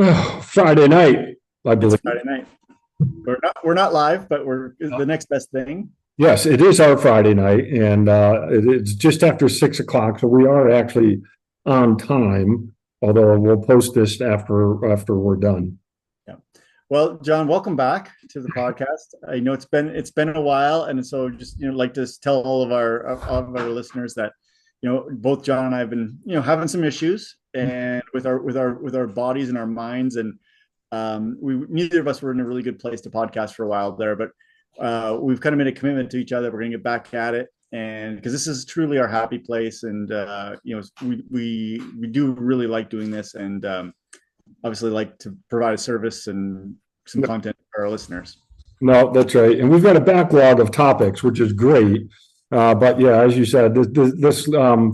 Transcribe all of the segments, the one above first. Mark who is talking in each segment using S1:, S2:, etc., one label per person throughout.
S1: Oh, Friday night, I
S2: It's
S1: believe.
S2: Friday night. We're not live, but we're the next best thing.
S1: Yes, it is our Friday night, and it's just after 6 o'clock, so we are actually on time. Although we'll post this after we're done.
S2: Yeah. Well, John, welcome back to the podcast. I know it's been a while, and so just like to tell all of our listeners that both John and I have been having some issues and with our bodies and our minds, and we neither of us were in a really good place to podcast for a while there, but we've kind of made a commitment to each other. We're going to get back at it, and because this is truly our happy place, and we do really like doing this, and obviously like to provide a service and some content for our listeners.
S1: No, that's right. And we've got a backlog of topics, which is great. But yeah, as you said, this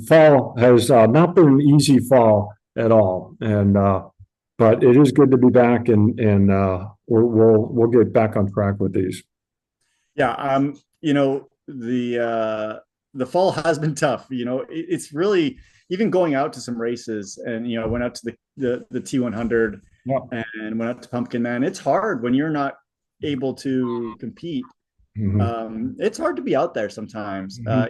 S1: fall has not been an easy fall at all. But it is good to be back, and we'll get back on track with these.
S2: Yeah, the fall has been tough. It's really even going out to some races, and went out to the T100
S1: Yeah.
S2: and went out to Pumpkin Man. It's hard when you're not able to compete.
S1: Mhm.
S2: It's hard to be out there sometimes,
S1: Mhm.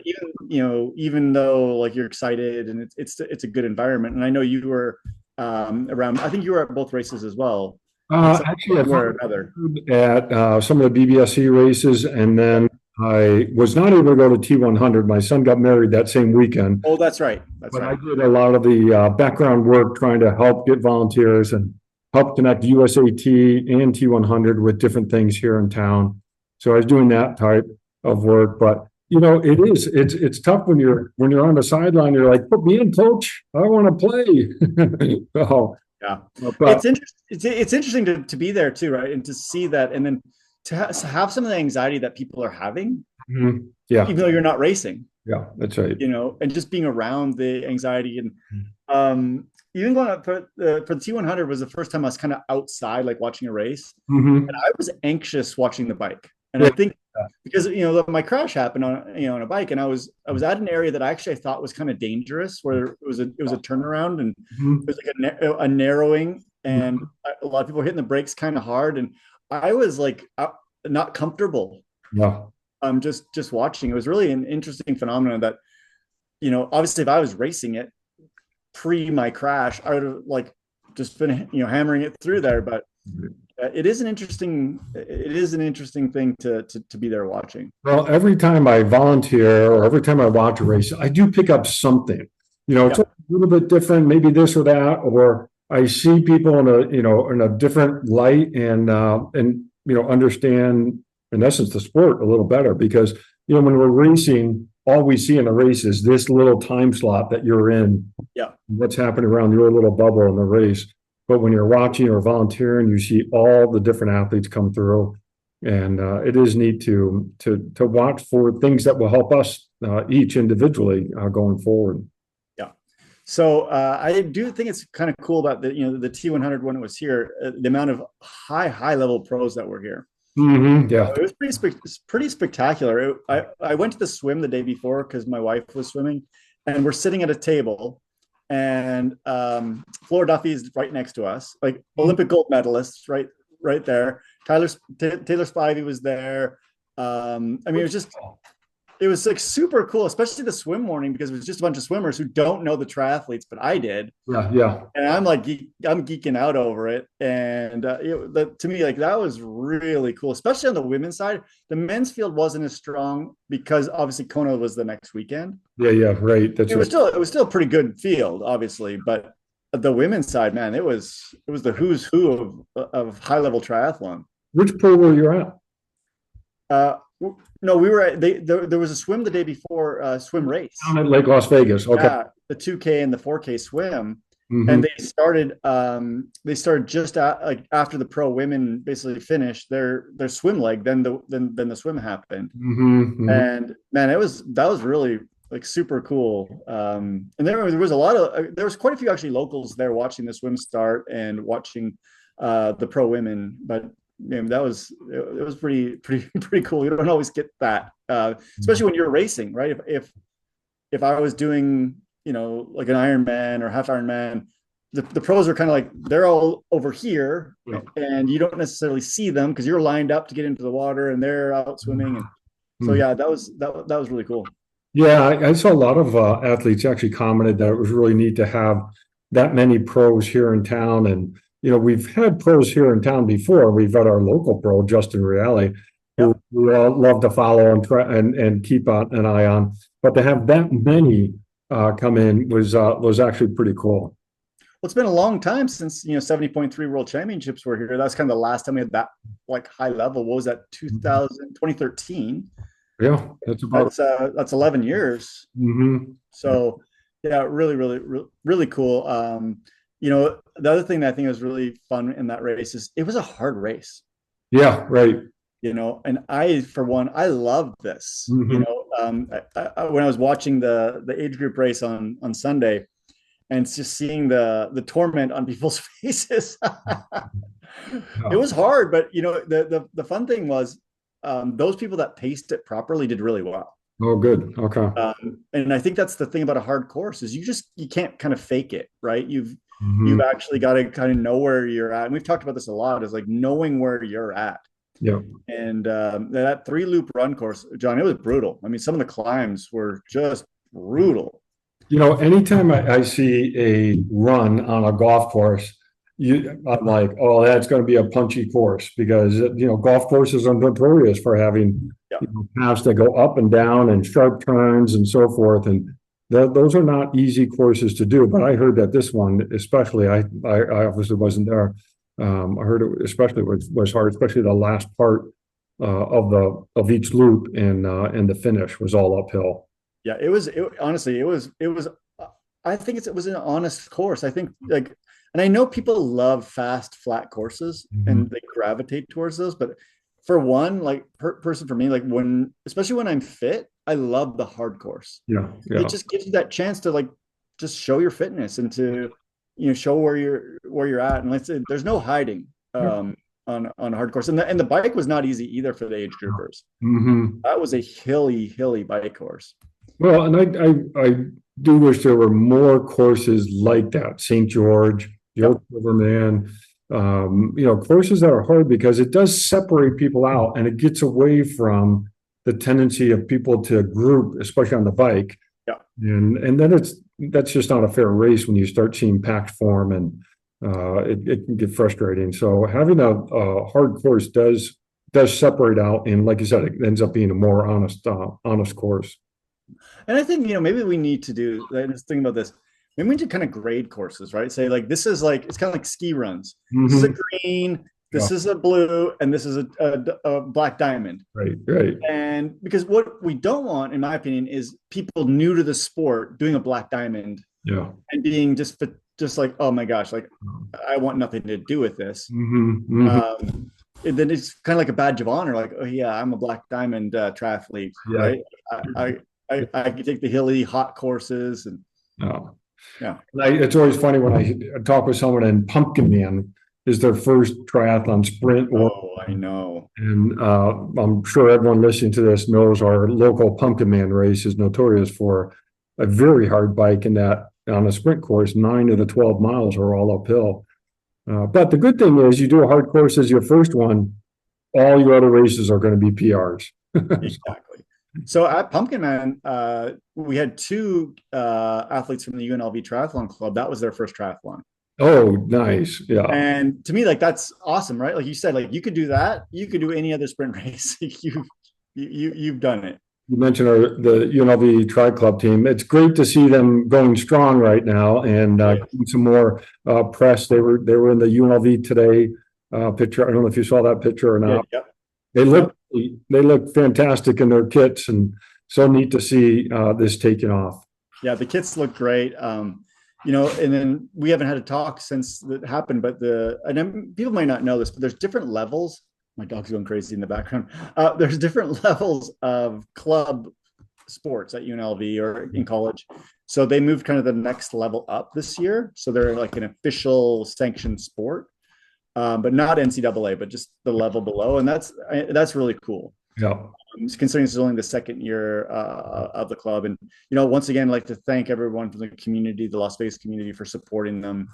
S2: even though like you're excited and it's a good environment. And I know you were around. I think you were at both races as well, at some
S1: Actually, I
S2: point or another.
S1: volunteered at some of the BBSC races, and then I was not able to go to T100. My son got married that same weekend,
S2: Oh, that's right. That's
S1: but I
S2: right.
S1: did a lot of the background work trying to help get volunteers and help connect USAT and T100 with different things here in town. So I was doing that type of work, but it's tough when you're on the sideline. You're like, put me in, coach. I want to play. So,
S2: Yeah,
S1: but
S2: it's interesting to be there too, right? And to see that, and then to have some of the anxiety that people are having,
S1: yeah,
S2: even though you're not racing,
S1: yeah, that's right.
S2: and just being around the anxiety and even going up for the T100 was the first time I was kind of outside, like watching a race, and
S1: Hmm.
S2: I was anxious watching the bike, and I
S1: Yeah.
S2: think because my crash happened on a bike, and I was at an area that I actually thought was kind of dangerous, where it was a turnaround, and it
S1: Mhm.
S2: was like a narrowing, and
S1: Mhm.
S2: a lot of people were hitting the brakes kind of hard, and I was like not comfortable.
S1: Yeah.
S2: Just watching. It was really an interesting phenomenon that obviously if I was racing it pre my crash, I would have like just been hammering it through there, but it is an interesting thing to be there watching.
S1: Well, every time I volunteer or every time I watch a race, I do pick up something. It's
S2: Yeah,
S1: a little bit different, maybe this or that, or I see people in a different light and understand in essence the sport a little better because when we're racing, all we see in a race is this little time slot that you're in,
S2: yeah.
S1: what's happening around your little bubble in the race. But when you're watching or volunteering, you see all the different athletes come through, and it is neat to watch for things that will help us each individually going forward.
S2: Yeah. So I do think it's kind of cool that the T100 when it was here, the amount of high level pros that were here.
S1: Yeah.
S2: It was pretty spectacular. I went to the swim the day before because my wife was swimming, and we're sitting at a table, and Flora Duffy is right next to us, like Olympic gold medalists, right there. Taylor Spivey was there. I mean, it was like super cool, especially the swim morning because it was just a bunch of swimmers who don't know the triathletes, but I did,
S1: Yeah. Yeah.
S2: and I'm like I'm geeking out over it, and to me like that was really cool, especially on the women's side. The men's field wasn't as strong because obviously Kona was the next weekend.
S1: Yeah. Yeah. Right. That's
S2: It was
S1: right.
S2: still it was still a pretty good field, obviously, but the women's side, man, it was the who's who of high level triathlon.
S1: Which pool were you at?
S2: Uh, no, we were at, there was a swim the day before swim race.
S1: Down at Lake Las Vegas. Okay.
S2: Yeah, the 2K and the 4K swim, and
S1: Hmm.
S2: they started just like after the pro women basically finished their swim leg, then the swim happened,
S1: Hmm.
S2: and man, that was really like super cool. And there was a lot of there was quite a few actually locals there watching the swim start and watching the pro women, but it was pretty cool. You don't always get that, especially when you're racing, right? If I was doing, like an Ironman or half Ironman, the pros are kind of like they're all over here,
S1: Yeah.
S2: and you don't necessarily see them because you're lined up to get into the water, and they're out swimming. And so
S1: Mhm.
S2: yeah, that was really cool.
S1: Yeah, I saw a lot of athletes actually commented that it was really neat to have that many pros here in town. And, we've had pros here in town before. We've got our local pro, Justin Reale, who
S2: Yep.
S1: we all love to follow and try and keep an eye on. But to have that many come in was actually pretty cool.
S2: Well, it's been a long time since 70.3 World Championships were here. That's kind of the last time we had that like high level. What was that? 2013.
S1: Yeah, that's about.
S2: That's 11 years.
S1: Mhm.
S2: So yeah, really cool. The other thing that I think was really fun in that race is it was a hard race.
S1: Yeah, right.
S2: And I, for one, I loved this.
S1: Mhm.
S2: When I was watching the age group race on Sunday, and it's just seeing the torment on people's faces. It
S1: Yeah.
S2: was hard, but the fun thing was those people that paced it properly did really well.
S1: Oh, good. Okay.
S2: And I think that's the thing about a hard course is you can't kind of fake it, right? You've
S1: Mhm.
S2: actually got to kind of know where you're at. And we've talked about this a lot, is like knowing where you're at.
S1: Yeah.
S2: And that 3-loop run course, John, it was brutal. I mean, some of the climbs were just brutal.
S1: Anytime I see a run on a golf course, I'm like, oh, that's going to be a punchy course because, golf courses are notorious for having,
S2: Yeah.
S1: paths that go up and down and sharp turns and so forth. And those are not easy courses to do. But I heard that this one, especially, I obviously wasn't there. I heard it especially was hard, especially the last part of each loop and the finish was all uphill.
S2: Yeah, honestly, it was I think it was an honest course. I think like, and I know people love fast, flat courses
S1: Mhm.
S2: and they gravitate towards those, but for one, like person for me, like especially when I'm fit, I love the hard course.
S1: Yeah,
S2: It
S1: yeah.
S2: just gives you that chance to like just show your fitness and to show where you're at. And let's say there's no hiding on a hard course. And the bike was not easy either for the age groupers.
S1: Hmm.
S2: That was a hilly bike course.
S1: Well, and I do wish there were more courses like that. St. George, the
S2: Yep.
S1: Oak River Man, courses that are hard because it does separate people out and it gets away from the tendency of people to group, especially on the bike.
S2: Yeah.
S1: And then that's just not a fair race when you start seeing packed form and it can get frustrating. So having a hard course does separate out, and like you said, it ends up being a more honest course.
S2: And I think, maybe we need to do, let's think about this. Maybe we need to kind of grade courses, right? Say like, this is like, it's kind of like ski runs. This is a
S1: Mhm.
S2: green,
S1: Yeah,
S2: this is a blue, and this is a black diamond.
S1: right, right.
S2: And because what we don't want, in my opinion, is people new to the sport doing a black diamond
S1: Yeah.
S2: and being just like, oh my gosh, like I want nothing to do with this.
S1: Hmm. Hmm.
S2: And then it's kind of like a badge of honor, like, oh yeah, I'm a black diamond triathlete,
S1: Yeah.
S2: right? I can take the hilly hot courses and
S1: No.
S2: yeah.
S1: It's always funny when I talk with someone and Pumpkin Man is their first triathlon sprint,
S2: Oh, I know.
S1: and I'm sure everyone listening to this knows our local Pumpkin Man race is notorious for a very hard bike, and that on a sprint course, 9 of the 12 miles are all uphill. But the good thing is, you do a hard course as your first one, all your other races are going to be PRs.
S2: Exactly. So at Pumpkin Man, we had two athletes from the UNLV Triathlon Club. That was their first triathlon.
S1: Oh, nice. Yeah.
S2: And to me, like that's awesome, right? Like you said, like you could do that. You could do any other sprint race. You've done it.
S1: You mentioned the UNLV Tri Club team. It's great to see them going strong right now and
S2: Yeah.
S1: getting some more press. They were in the UNLV Today picture. I don't know if you saw that picture or
S2: Yeah.
S1: not.
S2: Yep.
S1: They look fantastic in their kits, and so neat to see this taking off.
S2: Yeah. The kits look great. And then we haven't had a talk since that happened, but and then people might not know this, but there's different levels. My dog's going crazy in the background. There's different levels of club sports at UNLV or in college. So they moved kind of the next level up this year. So they're like an official sanctioned sport, but not NCAA, but just the level below. And that's really cool.
S1: Yeah.
S2: Considering this is only the second year of the club. And, once again, I'd like to thank everyone from the community, the Las Vegas community, for supporting them,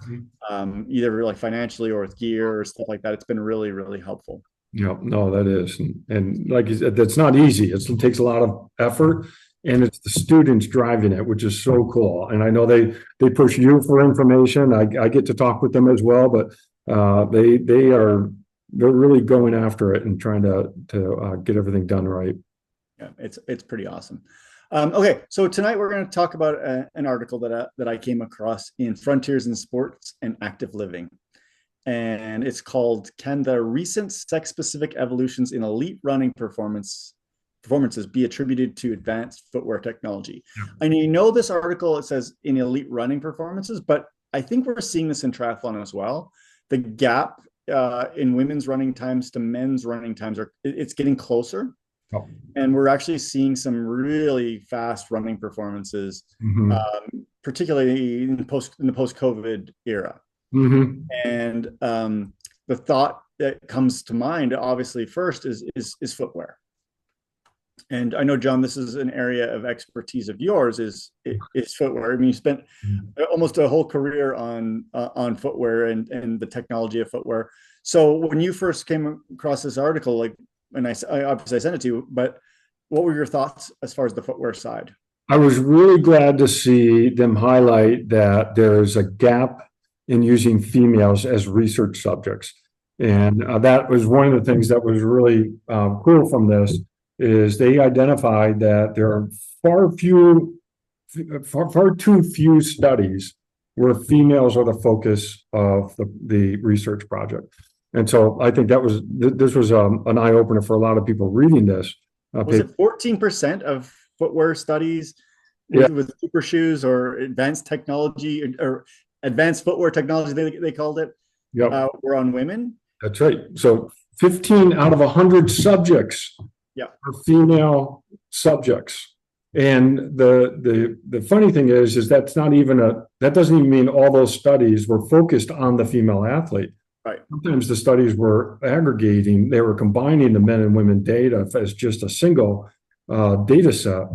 S2: either like financially or with gear or stuff like that. It's been really, really helpful.
S1: Yeah, no, that is. And like you said, that's not easy. It takes a lot of effort, and it's the students driving it, which is so cool. And I know they push you for information. I get to talk with them as well, but they're really going after it and trying to get everything done right.
S2: Yeah, it's pretty awesome. Okay, so tonight we're going to talk about an article that I came across in Frontiers in Sports and Active Living. And it's called "Can the Recent Sex-Specific Evolutions in Elite Running Performances Be Attributed to Advanced Footwear Technology?" And this article, it says in elite running performances, but I think we're seeing this in triathlon as well. The gap in women's running times to men's running times it's getting closer.
S1: Oh.
S2: And we're actually seeing some really fast running performances, particularly in the post-COVID era. And the thought that comes to mind, obviously, first is footwear. And I know, John, this is an area of expertise of yours. Is footwear? I mean, you spent almost a whole career on footwear and the technology of footwear. So when you first came across this article, like, and I obviously I sent it to you, but what were your thoughts as far as the footwear side?
S1: I was really glad to see them highlight that there's a gap in using females as research subjects. And that was one of the things that was really cool from this, is they identified that there are far too few studies where females are the focus of the research project. And so I think this was an eye opener for a lot of people reading this.
S2: Was it 14% of footwear studies with super shoes or advanced technology or advanced footwear technology, they called it, were on women?
S1: That's right. So 15 out of 100 subjects are female subjects. And the funny thing is that doesn't even mean all those studies were focused on the female athlete.
S2: Right.
S1: Sometimes the studies were aggregating, they were combining the men and women data as just a single data set.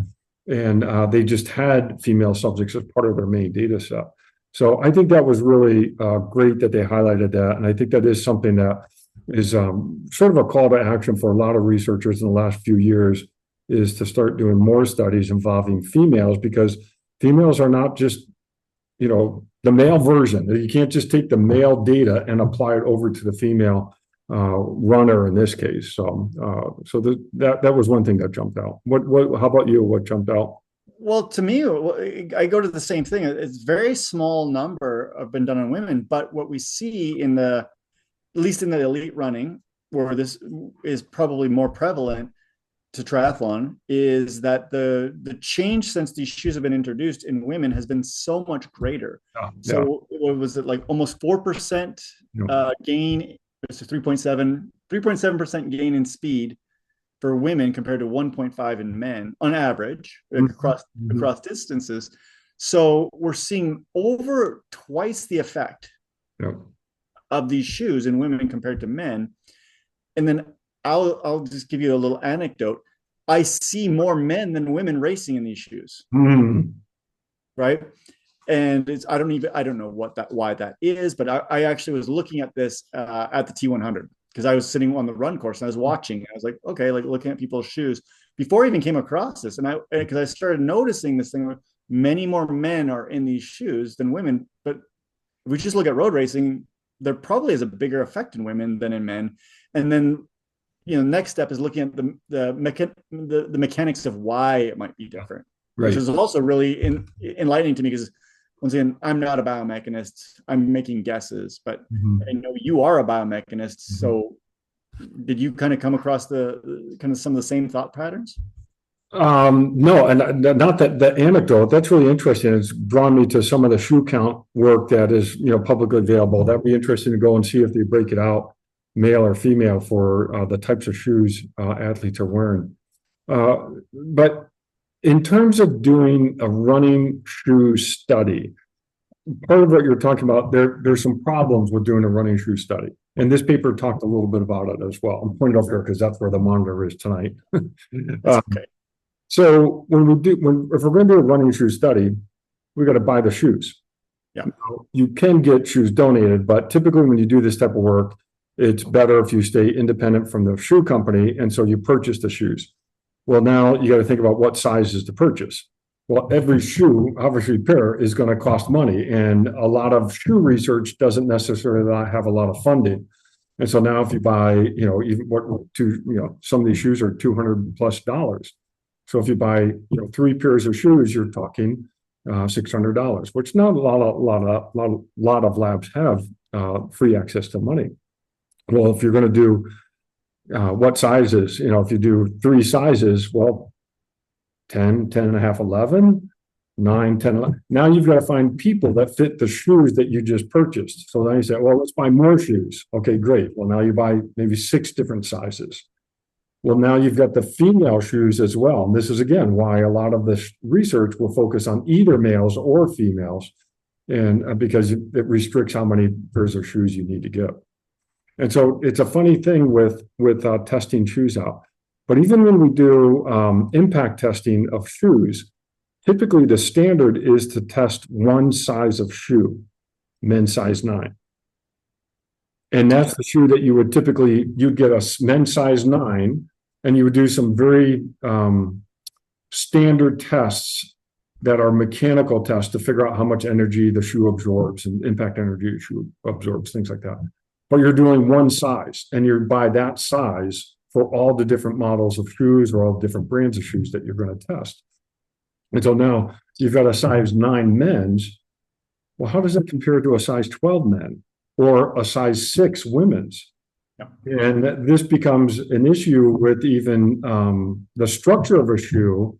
S1: And they just had female subjects as part of their main data set. So I think that was really great that they highlighted that. And I think that is something that is sort of a call to action for a lot of researchers in the last few years, is to start doing more studies involving females, because females are not just, the male version. You can't just take the male data and apply it over to the female runner in this case. So that was one thing that jumped out. How about you? What jumped out?
S2: Well, to me, I go to the same thing. It's very small number have been done on women, but what we see at least in the elite running, where this is probably more prevalent to triathlon, is that the change since these shoes have been introduced in women has been so much greater. So what was it, like almost 4% gain? It's a 3.7% gain in speed for women compared to 1.5 in men on average across distances. So we're seeing over twice the effect of these shoes in women compared to men. And then I'll just give you a little anecdote. I see more men than women racing in these shoes. Right. And I don't know why that is, but I actually was looking at this at the T100, because I was sitting on the run course and I was watching. I was like, okay, like looking at people's shoes before I even came across this. And because I started noticing this thing where many more men are in these shoes than women. But if we just look at road racing, there probably is a bigger effect in women than in men. And then, next step is looking at the mechanics of why it might be different, which is also really enlightening to me, because once again, I'm not a biomechanist. I'm making guesses, but I know you are a biomechanist. So did you kind of come across some of the same thought patterns?
S1: No, and not that the anecdote, that's really interesting. It's drawn me to some of the shoe count work that is, publicly available. That'd be interesting to go and see if they break it out, male or female, for the types of shoes athletes are wearing. But in terms of doing a running shoe study, part of what you're talking about, there's some problems with doing a running shoe study. And this paper talked a little bit about it as well. I'm pointing off here because that's where the monitor is tonight.
S2: That's okay.
S1: So if we're going to do a running shoe study, we got to buy the shoes.
S2: Yeah.
S1: You can get shoes donated, but typically when you do this type of work, it's better if you stay independent from the shoe company. And so you purchase the shoes. Well, now you got to think about what sizes to purchase. Well, every shoe, obviously pair, is going to cost money. And a lot of shoe research doesn't necessarily have a lot of funding. And so now if you buy, some of these shoes are $200+. So if you buy, 3 pairs of shoes, you're talking $600, which not a lot of labs have free access to money. Well, if you're going to do what sizes, if you do 3 sizes, well, 10, 10 and a half, 11, 9, 10, 11. Now you've got to find people that fit the shoes that you just purchased. So then you say, well, let's buy more shoes. Okay, great. Well, now you buy maybe 6 different sizes. Well, now you've got the female shoes as well. And this is, again, why a lot of this research will focus on either males or females, and because it restricts how many pairs of shoes you need to get. And so it's a funny thing with testing shoes out. But even when we do impact testing of shoes, typically the standard is to test one size of shoe, men's size 9. And that's the shoe that you'd get a men's size 9, and you would do some very standard tests that are mechanical tests to figure out how much energy the shoe absorbs and impact energy the shoe absorbs, things like that. But you're doing one size, and you're by that size for all the different models of shoes or all different brands of shoes that you're going to test. And so now you've got a size 9 men's. Well, how does that compare to a size 12 men or a size 6 women's? Yeah. And this becomes an issue with even the structure of a shoe.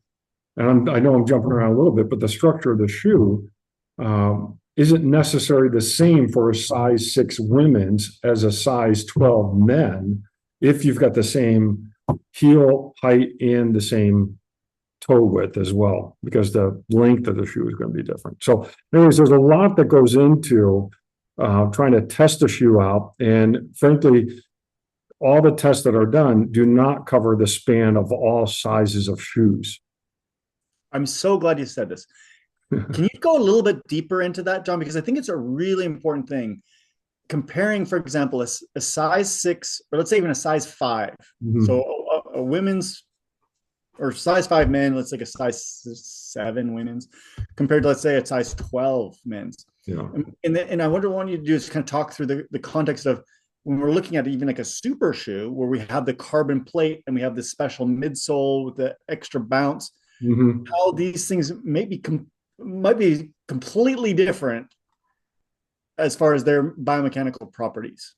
S1: And I know I'm jumping around a little bit, but the structure of the shoe isn't necessarily the same for a size 6 women's as a size 12 men if you've got the same heel height and the same toe width as well, because the length of the shoe is going to be different. So anyways, there's a lot that goes into trying to test a shoe out. And frankly, all the tests that are done do not cover the span of all sizes of shoes.
S2: I'm so glad you said this. Can you go a little bit deeper into that, John? Because I think it's a really important thing. Comparing, for example, a size 6, or let's say even a size 5. Mm-hmm. So a women's or size 5 men, let's say a size 7 women's, compared to, let's say, a size 12 men's. Yeah. And I want you to do is kind of talk through the context of when we're looking at even like a super shoe where we have the carbon plate and we have the special midsole with the extra bounce, mm-hmm. how these things might be completely different as far as their biomechanical properties.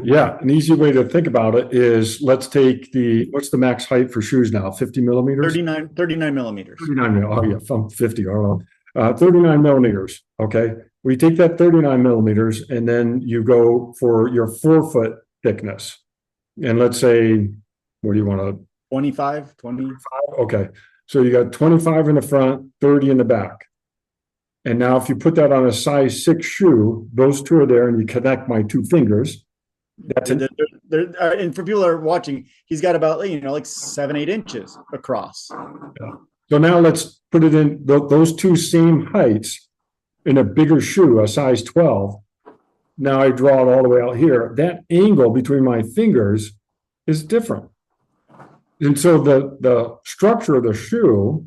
S1: Yeah, an easy way to think about it is, let's take what's the max height for shoes now? 50 millimeters?
S2: 39 millimeters.
S1: 39, oh yeah, from 50, I don't know. 39 millimeters, okay? We take that 39 millimeters and then you go for your 4-foot thickness. And let's say, what do you want to?
S2: 25.
S1: Okay, so you got 25 in the front, 30 in the back. And now if you put that on a size 6 shoe, those two are there and you connect my 2 fingers. That's
S2: and for people that are watching, he's got about, like 7-8 inches across.
S1: Yeah. So now let's put it in those 2 same heights in a bigger shoe, a size 12. Now I draw it all the way out here. That angle between my fingers is different. And so the structure of the shoe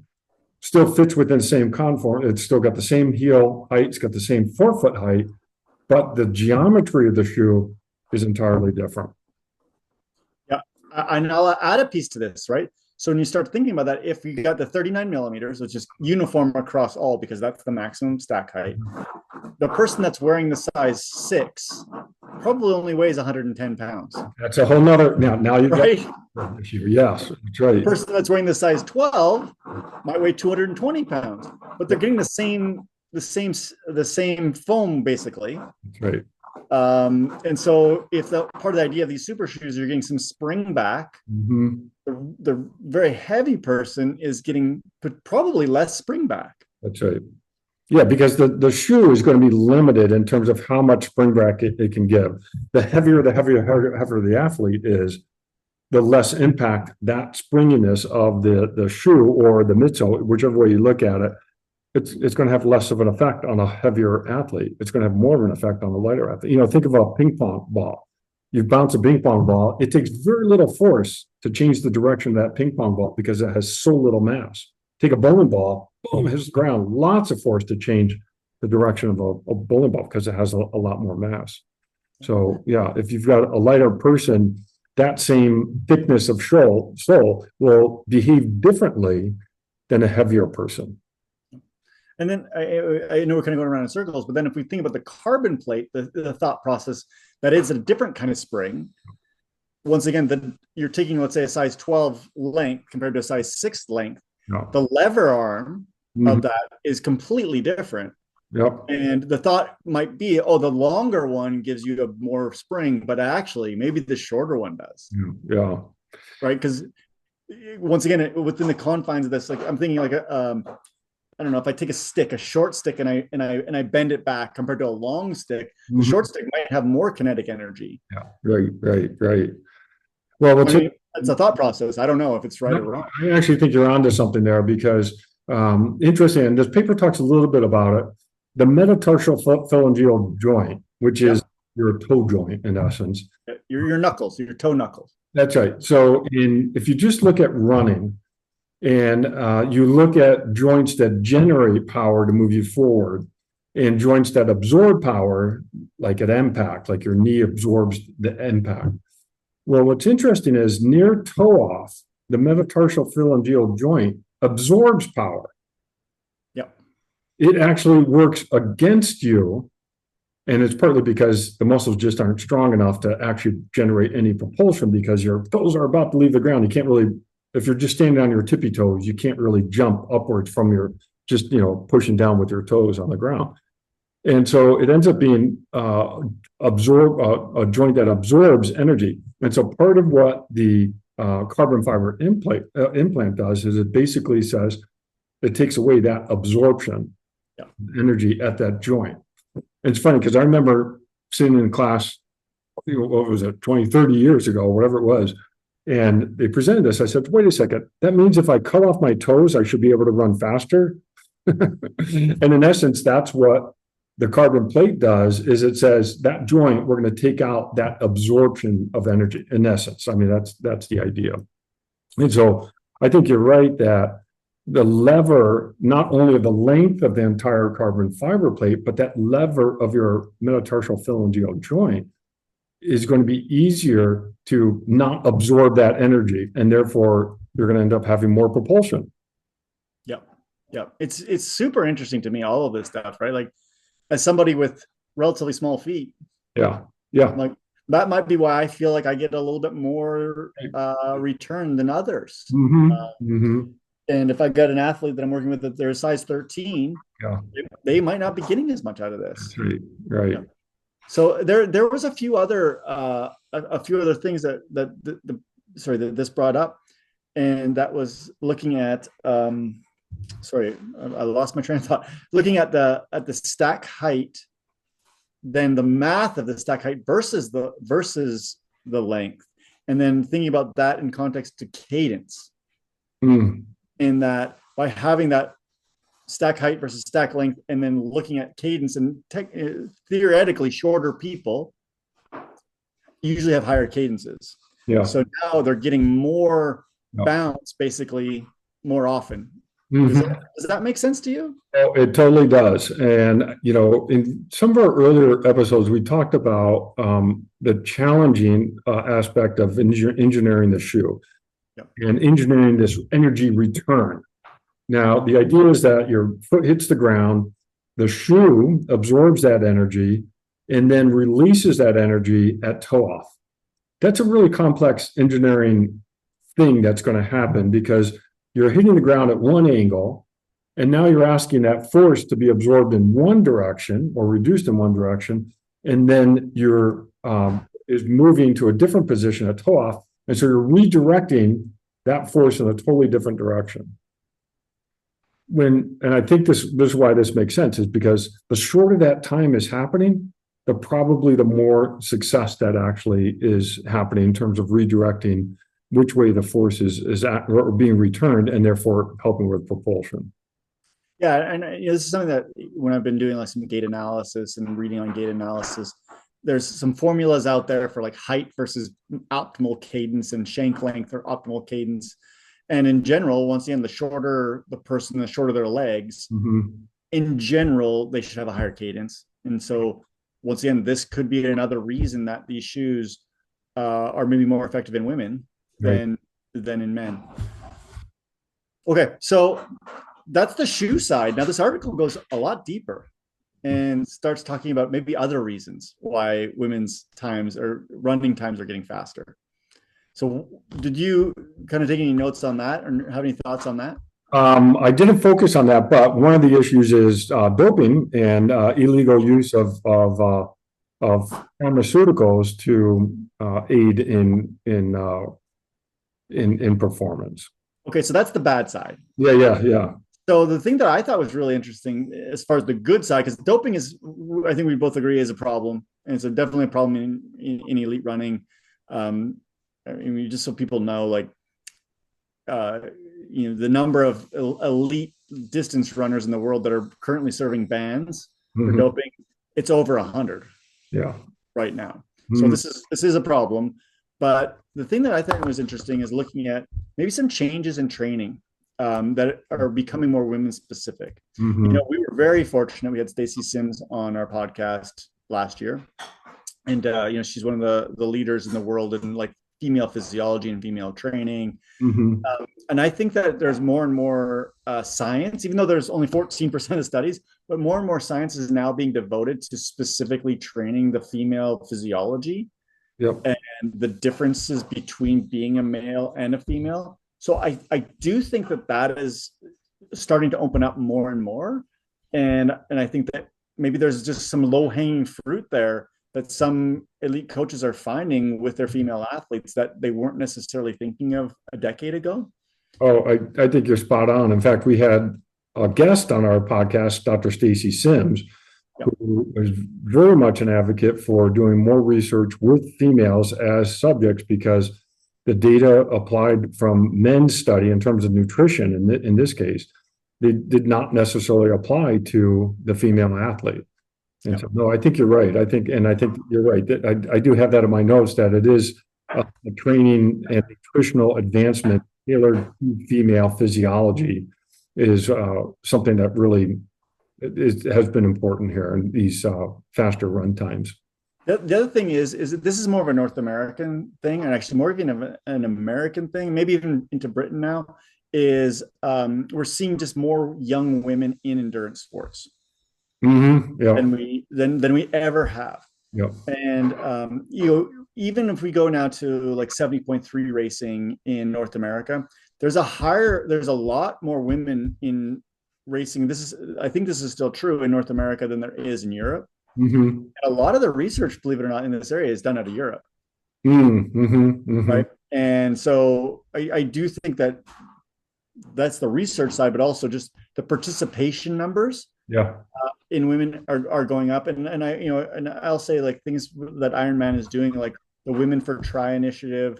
S1: still fits within the same conform. It's still got the same heel height. It's got the same 4-foot height, but the geometry of the shoe is entirely different.
S2: Yeah, and I'll add a piece to this, right? So when you start thinking about that, if you got the 39 millimeters, which is uniform across all because that's the maximum stack height, the person that's wearing the size 6 probably only weighs 110 pounds.
S1: That's a whole nother, now you've
S2: right?
S1: got issue. Yes, that's right.
S2: The person that's wearing the size 12 might weigh 220 pounds, but they're getting the same foam basically.
S1: That's right.
S2: And so if the part of the idea of these super shoes, you're getting some spring back, mm-hmm. the very heavy person is getting probably less spring back.
S1: That's right. Yeah, because the shoe is going to be limited in terms of how much spring bracket it can give. The heavier the athlete is, the less impact that springiness of the shoe or the midsole, whichever way you look at it, it's going to have less of an effect on a heavier athlete. It's going to have more of an effect on the lighter athlete. Think of a ping pong ball. You bounce a ping pong ball, it takes very little force to change the direction of that ping pong ball because it has so little mass. Take a bowling ball, boom, hits the ground, lots of force to change the direction of a bowling ball because it has a lot more mass. So yeah, if you've got a lighter person, that same thickness of sole will behave differently than a heavier person.
S2: And then I know we're kind of going around in circles, but then if we think about the carbon plate, the thought process, that is a different kind of spring. Once again, you're taking, let's say, a size 12 length compared to a size 6 length.
S1: No.
S2: The lever arm of that is completely different.
S1: Yep.
S2: And the thought might be, oh, the longer one gives you a more spring, but actually maybe the shorter one does.
S1: Yeah.
S2: Right. Because once again, within the confines of this, like I'm thinking like I don't know, if I take a short stick and I bend it back compared to a long stick, the short stick might have more kinetic energy.
S1: Yeah. Right. Well,
S2: it's a thought process. I don't know if it's right or wrong.
S1: I actually think you're onto something there because interesting. And this paper talks a little bit about it. The metatarsal phalangeal joint, which is your toe joint in essence.
S2: Your knuckles, your toe knuckles.
S1: That's right. So if you just look at running and you look at joints that generate power to move you forward and joints that absorb power, like at impact, like your knee absorbs the impact. Well, what's interesting is near toe off, the metatarsal phalangeal joint absorbs power.
S2: Yep.
S1: It actually works against you. And it's partly because the muscles just aren't strong enough to actually generate any propulsion because your toes are about to leave the ground. You can't really, if you're just standing on your tippy toes, you can't really jump upwards from your just, pushing down with your toes on the ground. And so it ends up being a joint that absorbs energy. And so part of what the carbon fiber implant does is it basically says it takes away that absorption energy at that joint. And it's funny because I remember sitting in class, what was it, 20, 30 years ago, whatever it was, and they presented this. I said, wait a second, that means if I cut off my toes, I should be able to run faster. And in essence, that's what the carbon plate does, is it says that joint, we're going to take out that absorption of energy, in essence. I mean, that's the idea. And so I think you're right that the lever, not only of the length of the entire carbon fiber plate, but that lever of your metatarsal phalangeal joint is going to be easier to not absorb that energy. And therefore, you're going to end up having more propulsion.
S2: Yeah. It's super interesting to me, all of this stuff, right? Like, as somebody with relatively small feet.
S1: Yeah.
S2: Like, that might be why I feel like I get a little bit more return than others. And if I got an athlete that I'm working with that they're a size 13, they might not be getting as much out of this.
S1: That's right.
S2: Yeah. So there was a few other things that this brought up, and that was looking at sorry, I lost my train of thought. Looking at the stack height, then the math of the stack height versus the length, and then thinking about that in context to cadence. In that, by having that stack height versus stack length, and then looking at cadence, and theoretically shorter people usually have higher cadences. Yeah. So now they're getting more bounce, basically, more often. Does that make sense to you?
S1: Oh, it totally does. And, in some of our earlier episodes, we talked about the challenging aspect of engineering the shoe and engineering this energy return. Now, the idea is that your foot hits the ground, the shoe absorbs that energy, and then releases that energy at toe off. That's a really complex engineering thing that's going to happen because you're hitting the ground at one angle, and now you're asking that force to be absorbed in one direction or reduced in one direction, and then you're is moving to a different position at toe off, and so you're redirecting that force in a totally different direction. and I think this is why this makes sense, is because the shorter that time is happening, the more success that actually is happening in terms of redirecting which way the force is at, or being returned, and therefore helping with propulsion.
S2: Yeah, and this is something that when I've been doing like some gait analysis and reading on gait analysis, there's some formulas out there for like height versus optimal cadence and shank length or optimal cadence. And in general, once again, the shorter the person, the shorter their legs, in general, they should have a higher cadence. And so once again, this could be another reason that these shoes are maybe more effective in women than in men. Okay, so that's the shoe side. Now, this article goes a lot deeper and starts talking about maybe other reasons why women's times or running times are getting faster. So did you kind of take any notes on that or have any thoughts on that?
S1: I didn't focus on that, but one of the issues is doping and illegal use of pharmaceuticals to aid in performance.
S2: Okay, so that's the bad side.
S1: Yeah.
S2: So the thing that I thought was really interesting as far as the good side, because doping is, I think we both agree, is a problem, and it's definitely a problem in elite running. I mean, just so people know, like, the number of elite distance runners in the world that are currently serving bans for doping, it's over 100.
S1: Yeah.
S2: Right now. So this is a problem. But the thing that I thought was interesting is looking at maybe some changes in training that are becoming more women specific. We were very fortunate. We had Stacey Sims on our podcast last year, and she's one of the leaders in the world in like female physiology and female training. And I think that there's more and more science, even though there's only 14% of studies, but more and more science is now being devoted to specifically training the female physiology and the differences between being a male and a female. So I do think that is starting to open up more and more. And I think that maybe there's just some low-hanging fruit there that some elite coaches are finding with their female athletes that they weren't necessarily thinking of a decade ago.
S1: Oh, I think you're spot on. In fact, we had a guest on our podcast, Dr. Stacey Sims, who is very much an advocate for doing more research with females as subjects, because the data applied from men's study in terms of nutrition, in this case, they did not necessarily apply to the female athlete. And so, no, I think you're right. I think you're right. I do have that in my notes, that it is a training and nutritional advancement tailored to female physiology is something that really has been important here in these faster run times.
S2: The other thing is that this is more of a North American thing, and actually more even an American thing, maybe even into Britain now, is we're seeing just more young women in endurance sports. Than we ever have. And even if we go now to like 70.3 racing in North America, there's a lot more women in racing. I think this is still true in North America than there is in Europe. And a lot of the research, believe it or not, in this area is done out of Europe. Right. And so I do think that that's the research side, but also just the participation numbers in women are going up. And I'll say, like, things that Ironman is doing, like the Women for Try initiative,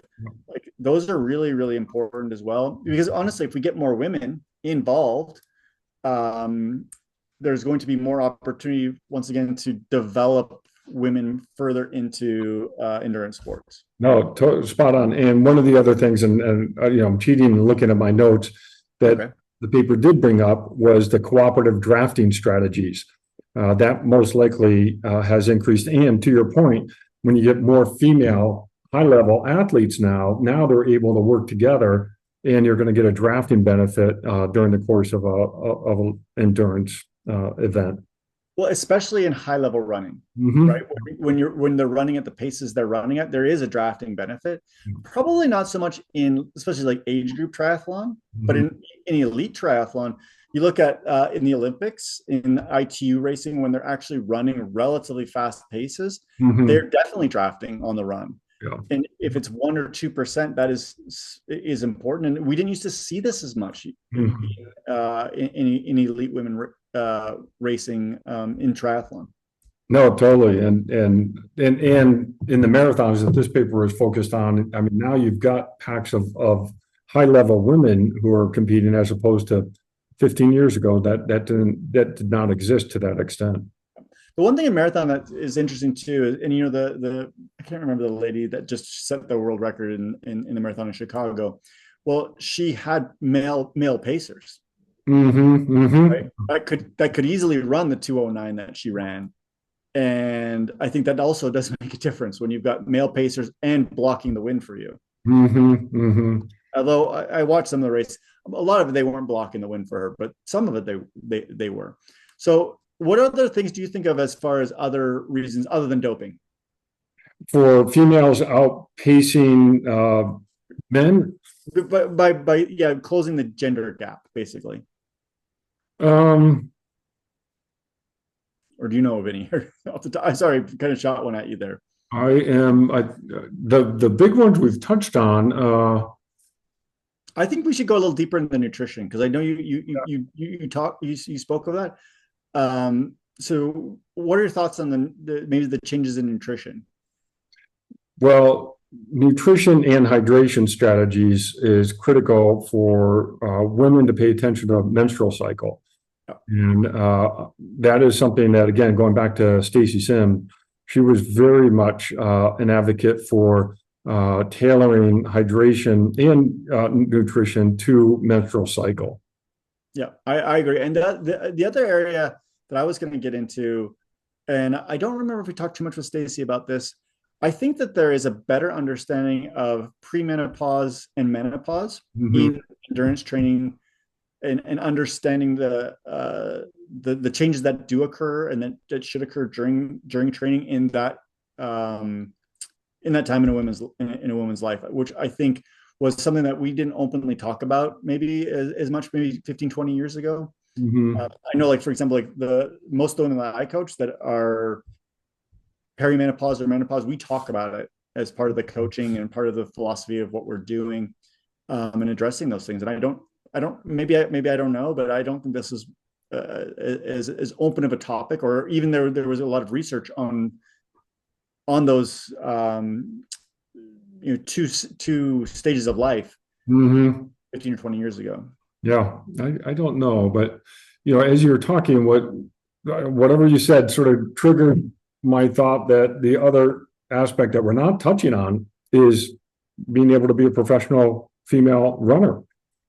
S2: like those are really, really important as well. Because honestly, if we get more women involved, there's going to be more opportunity once again to develop women further into endurance sports.
S1: No, spot on. And one of the other things, and I'm cheating and looking at my notes, that the paper did bring up was the cooperative drafting strategies. That most likely has increased. And to your point, when you get more female high-level athletes now they're able to work together, and you're going to get a drafting benefit during the course of an endurance event.
S2: Well, especially in high-level running, right? When they're running at the paces they're running at, there is a drafting benefit. Probably not so much in, especially like age group triathlon, but in elite triathlon, you look at in the Olympics, in ITU racing, when they're actually running relatively fast paces, they're definitely drafting on the run.
S1: Yeah.
S2: And if it's 1 or 2%, that is important. And we didn't used to see this as much
S1: Mhm.
S2: in elite women racing in triathlon.
S1: No, totally. And in the marathons that this paper is focused on, I mean, now you've got packs of high level women who are competing as opposed to 15 years ago that did not exist to that extent.
S2: The one thing in marathon that is interesting too, and the I can't remember the lady that just set the world record in the marathon in Chicago. Well, she had male pacers, right?
S1: Mm-hmm.
S2: That could easily run the 209 that she ran. And I think that also does make a difference when you've got male pacers and blocking the wind for you.
S1: Mm-hmm. Mm-hmm.
S2: Although I watched some of the race, a lot of it they weren't blocking the wind for her, but some of it they were. So, what other things do you think of as far as other reasons other than doping?
S1: For females outpacing men,
S2: By yeah, closing the gender gap, basically.
S1: um,
S2: Or do you know of any? Off the top? I'm sorry, kind of shot one at you there.
S1: the big ones we've touched on.
S2: I think we should go a little deeper into nutrition because I know you spoke of that. So, what are your thoughts on maybe the changes in nutrition?
S1: Well, nutrition and hydration strategies is critical for women to pay attention to menstrual cycle. And that is something that, again, going back to Stacy Sim, she was very much an advocate for tailoring hydration and nutrition to menstrual cycle.
S2: Yeah, I agree. And the other area that I was going to get into, and I don't remember if we talked too much with Stacy about this. I think that there is a better understanding of premenopause and menopause
S1: Mm-hmm.
S2: in endurance training and understanding the changes that do occur and that should occur during training in that time in a woman's life, which I think was something that we didn't openly talk about maybe as much maybe 15, 20 years ago.
S1: Mm-hmm.
S2: I know, like, for example, like the most of the women that I coach that are perimenopause or menopause, we talk about it as part of the coaching and part of the philosophy of what we're doing, and addressing those things. And maybe I don't know, but I don't think this is as open of a topic, or even there was a lot of research on those two stages of life
S1: Mm-hmm.
S2: 15 or 20 years ago.
S1: Yeah, I don't know, but as you were talking, whatever you said sort of triggered my thought that the other aspect that we're not touching on is being able to be a professional female runner.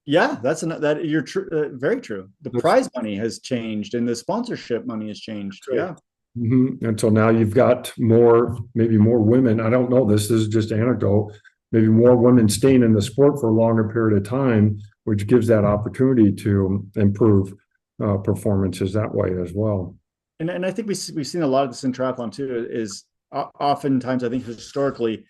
S2: Yeah, that you're very true. The prize money has changed and the sponsorship money has changed. Yeah.
S1: Mm-hmm. And so now you've got maybe more women. I don't know. This is just anecdote. Maybe more women staying in the sport for a longer period of time, which gives that opportunity to improve performances that way as well.
S2: And I think we've seen a lot of this in triathlon too. Is oftentimes I think historically,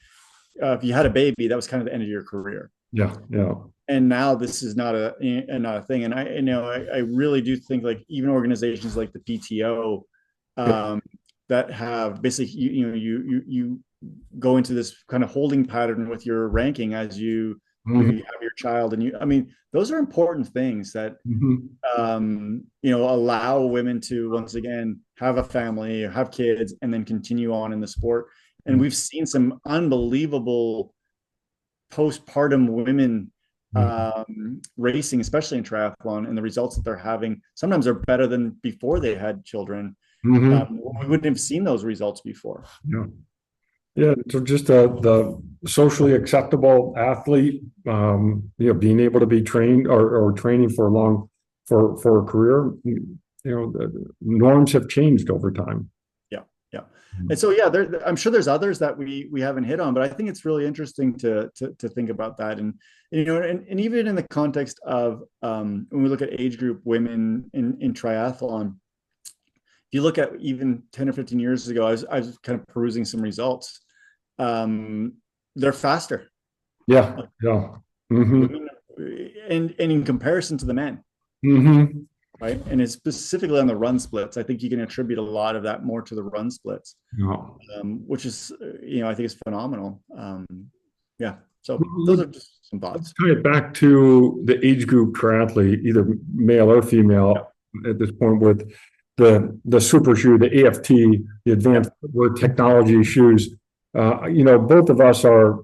S2: if you had a baby, that was kind of the end of your career.
S1: Yeah, yeah.
S2: And now this is not a thing. And I really do think, like, even organizations like the PTO, that have basically you go into this kind of holding pattern with your ranking as you have your child, and I mean, those are important things that allow women to once again have a family, have kids, and then continue on in the sport. And we've seen some unbelievable postpartum women racing, especially in triathlon, and the results that they're having sometimes are better than before they had children. We wouldn't have seen those results before.
S1: Yeah. Yeah, so just the socially acceptable athlete, being able to be trained or training for a career, the norms have changed over time.
S2: Yeah. And so, yeah, I'm sure there's others that we haven't hit on, but I think it's really interesting to think about that. And and even in the context of when we look at age group women in triathlon, if you look at even 10 or 15 years ago, I was kind of perusing some results. They're faster.
S1: Yeah.
S2: Women, and in comparison to the men. right? And it's specifically on the run splits. I think you can attribute a lot of that more to the run splits,
S1: No.
S2: which is, I think is phenomenal. Yeah. So those are just some
S1: Let's
S2: thoughts.
S1: tie it back to the age group triathlete, either male or female, at this point with the super shoe, the AFT, the advanced footwear technology shoes. Both of us are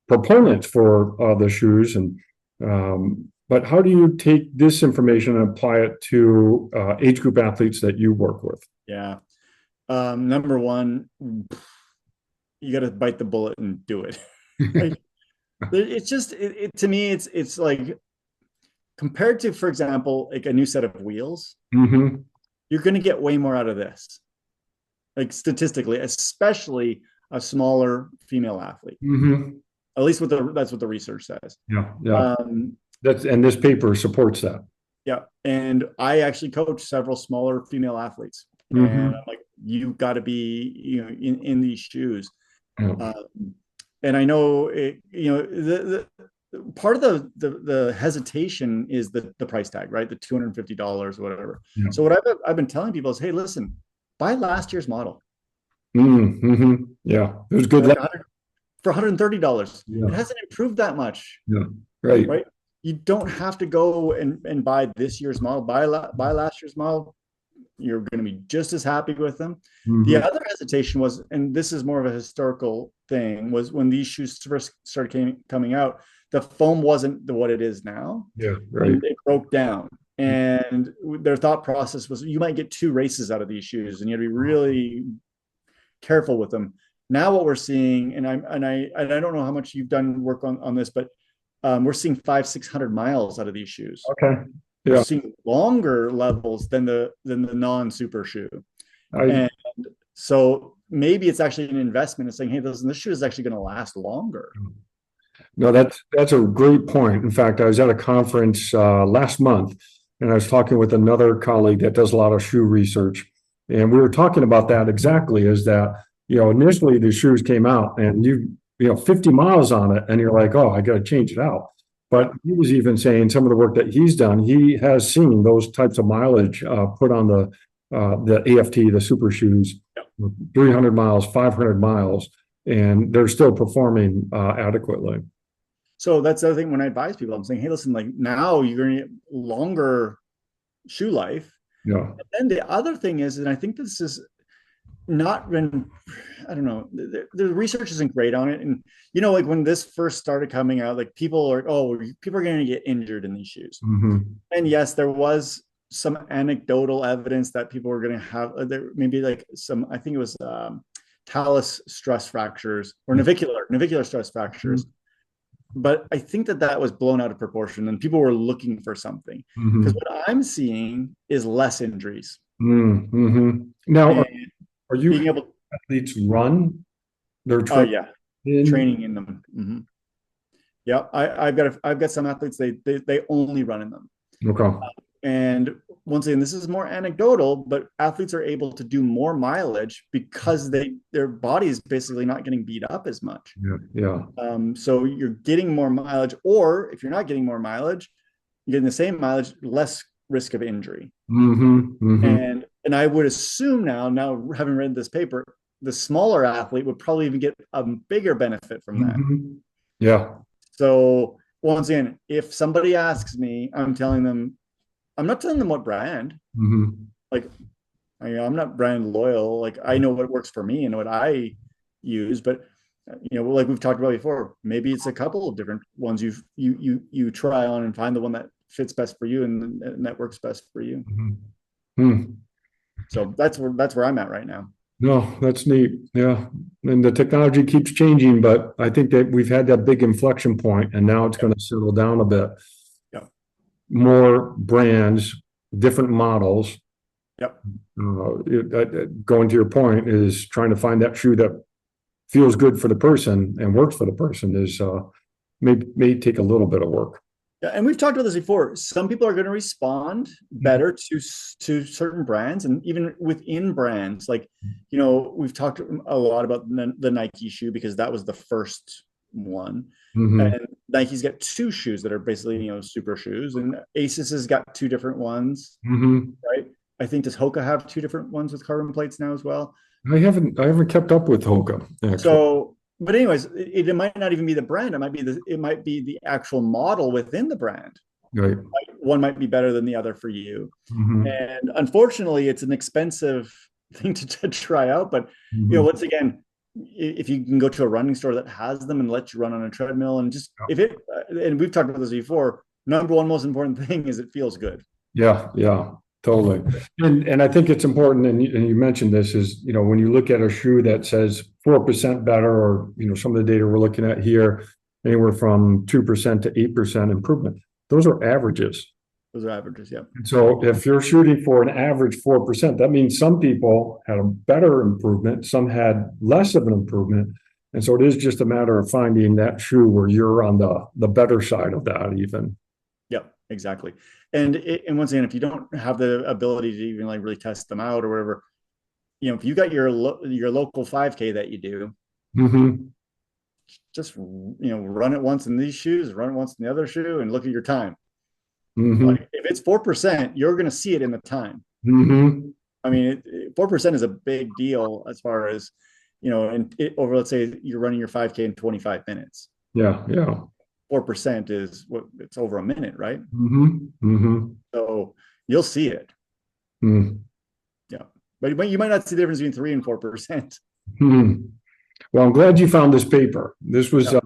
S1: proponents for the shoes, and but how do you take this information and apply it to age group athletes that you work with?
S2: Yeah. Number one, you got to bite the bullet and do it. Like, it's just to me, it's like compared to, for example, like a new set of wheels,
S1: Mm-hmm.
S2: you're going to get way more out of this, like statistically, especially a smaller female athlete.
S1: Mm-hmm.
S2: At least that's what the research says.
S1: Yeah, yeah. And this paper supports that.
S2: Yeah, and I actually coach several smaller female athletes, and
S1: Mm-hmm.
S2: I'm like, you got to be, in these shoes.
S1: Yeah.
S2: And I know the part of the hesitation is the price tag, right? The $250 or whatever.
S1: Yeah.
S2: So what I've been telling people is, hey, listen, buy last year's model.
S1: Mm-hmm. Yeah, it was good.
S2: Like for $130.
S1: Yeah.
S2: It hasn't improved that much.
S1: Yeah, right.
S2: Right. You don't have to go and buy this year's model. Buy last year's model. You're going to be just as happy with them.
S1: Mm-hmm.
S2: The other hesitation was, and this is more of a historical thing, was when these shoes first started coming out, the foam wasn't what it is now.
S1: Yeah, right.
S2: It broke down. And their thought process was, you might get 2 races out of these shoes, and you have to be really careful with them. Now what we're seeing, and I don't know how much you've done work on this, but we're seeing 500-600 miles out of these shoes.
S1: Okay. Yeah.
S2: We're seeing longer levels than the non-super shoe. And so maybe it's actually an investment in saying, hey, this shoe is actually going to last longer.
S1: No, that's a great point. In fact, I was at a conference last month, and I was talking with another colleague that does a lot of shoe research, and we were talking about that exactly. Is that initially the shoes came out, and 50 miles on it, and you're like, oh, I got to change it out. But he was even saying some of the work that he's done, he has seen those types of mileage put on the AFT, the super shoes, 300 miles, 500 miles, and they're still performing adequately.
S2: So that's the other thing when I advise people, I'm saying, hey, listen, like now you're going to get longer shoe life.
S1: Yeah.
S2: And then the other thing is, and I think this is not been, I don't know, the research isn't great on it. And, like when this first started coming out, like people are going to get injured in these shoes.
S1: Mm-hmm.
S2: And yes, there was some anecdotal evidence that people were going to have, maybe like I think it was talus stress fractures or navicular stress fractures. Mm-hmm. But I think that was blown out of proportion, and people were looking for something. Because what I'm seeing is less injuries.
S1: Mm-hmm. Now, are you being able to athletes run? They're
S2: training in them. Mm-hmm. Yeah, I've got some athletes, they only run in them.
S1: Okay.
S2: And once again, this is more anecdotal, but athletes are able to do more mileage because their body is basically not getting beat up as much.
S1: Yeah.
S2: So you're getting more mileage, or if you're not getting more mileage, you're getting the same mileage, less risk of injury.
S1: Mm-hmm. Mm-hmm.
S2: And I would assume now having read this paper, the smaller athlete would probably even get a bigger benefit from that.
S1: Mm-hmm. Yeah.
S2: So once again, if somebody asks me, I'm not telling them what brand.
S1: Mm-hmm.
S2: Like, I'm not brand loyal. Like, I know what works for me and what I use, but like we've talked about before, maybe it's a couple of different ones you try on and find the one that fits best for you and that works best for you.
S1: Mm-hmm.
S2: So that's where I'm at right now.
S1: No, that's neat. Yeah. And the technology keeps changing, but I think that we've had that big inflection point, and now it's going to settle down a bit.
S2: Yep.
S1: More brands, different models.
S2: Yep.
S1: Going to your point is trying to find that shoe that feels good for the person and works for the person is may take a little bit of work.
S2: Yeah, and we've talked about this before. Some people are going to respond better to certain brands, and even within brands. Like, we've talked a lot about the Nike shoe because that was the first one, mm-hmm. and Nike's got two shoes that are basically, super shoes, and Asus has got two different ones,
S1: Hmm.
S2: right? I think does Hoka have two different ones with carbon plates now as well?
S1: I haven't kept up with Hoka, actually.
S2: So, but anyways, it might not even be the brand. It might be the actual model within the brand.
S1: Right.
S2: One might be better than the other for you.
S1: Hmm.
S2: And unfortunately, it's an expensive thing to try out. But
S1: Hmm.
S2: once again, if you can go to a running store that has them and let you run on a treadmill, and just if it, and we've talked about this before, number one most important thing is it feels good.
S1: Yeah, yeah, totally. And I think it's important, and you mentioned this, is, when you look at a shoe that says 4% better, or, some of the data we're looking at here, anywhere from 2% to 8% improvement. Those are averages.
S2: Those are averages, yeah.
S1: So if you're shooting for an average 4%, that means some people had a better improvement, some had less of an improvement. And so it is just a matter of finding that shoe where you're on the better side of that even.
S2: Yep, exactly. And once again, if you don't have the ability to even like really test them out or whatever, if you got your local 5K that you do,
S1: Hmm.
S2: just run it once in these shoes, run it once in the other shoe, and look at your time.
S1: Hmm.
S2: Like if it's 4%, you're going to see it in the time.
S1: Hmm.
S2: I mean, 4% is a big deal as far as and over, let's say you're running your 5K in 25 minutes.
S1: Yeah, yeah.
S2: 4% is what, it's over a minute, right?
S1: Hmm. Hmm.
S2: So you'll see it.
S1: Hmm.
S2: Yeah, but you might not see the difference between 3 and 4%.
S1: Hmm. Well, I'm glad you found this paper. This was
S2: Yep.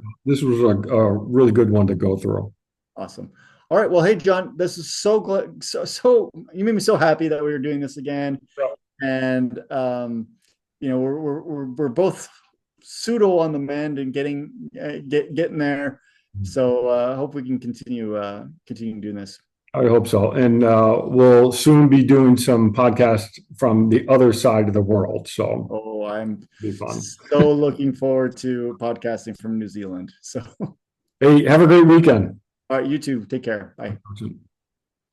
S1: a really good one to go through.
S2: Awesome. All right. Well, hey, John, this is so glad. So you made me so happy that we were doing this again.
S1: Yep.
S2: And we're both pseudo on the mend and getting there. So I hope we can continue doing this.
S1: I hope so. And we'll soon be doing some podcasts from the other side of the world. So
S2: Oh, I'm
S1: it'll be fun.
S2: so looking forward to podcasting from New Zealand. So,
S1: Hey, have a great weekend.
S2: all right, you too. Take care. Bye.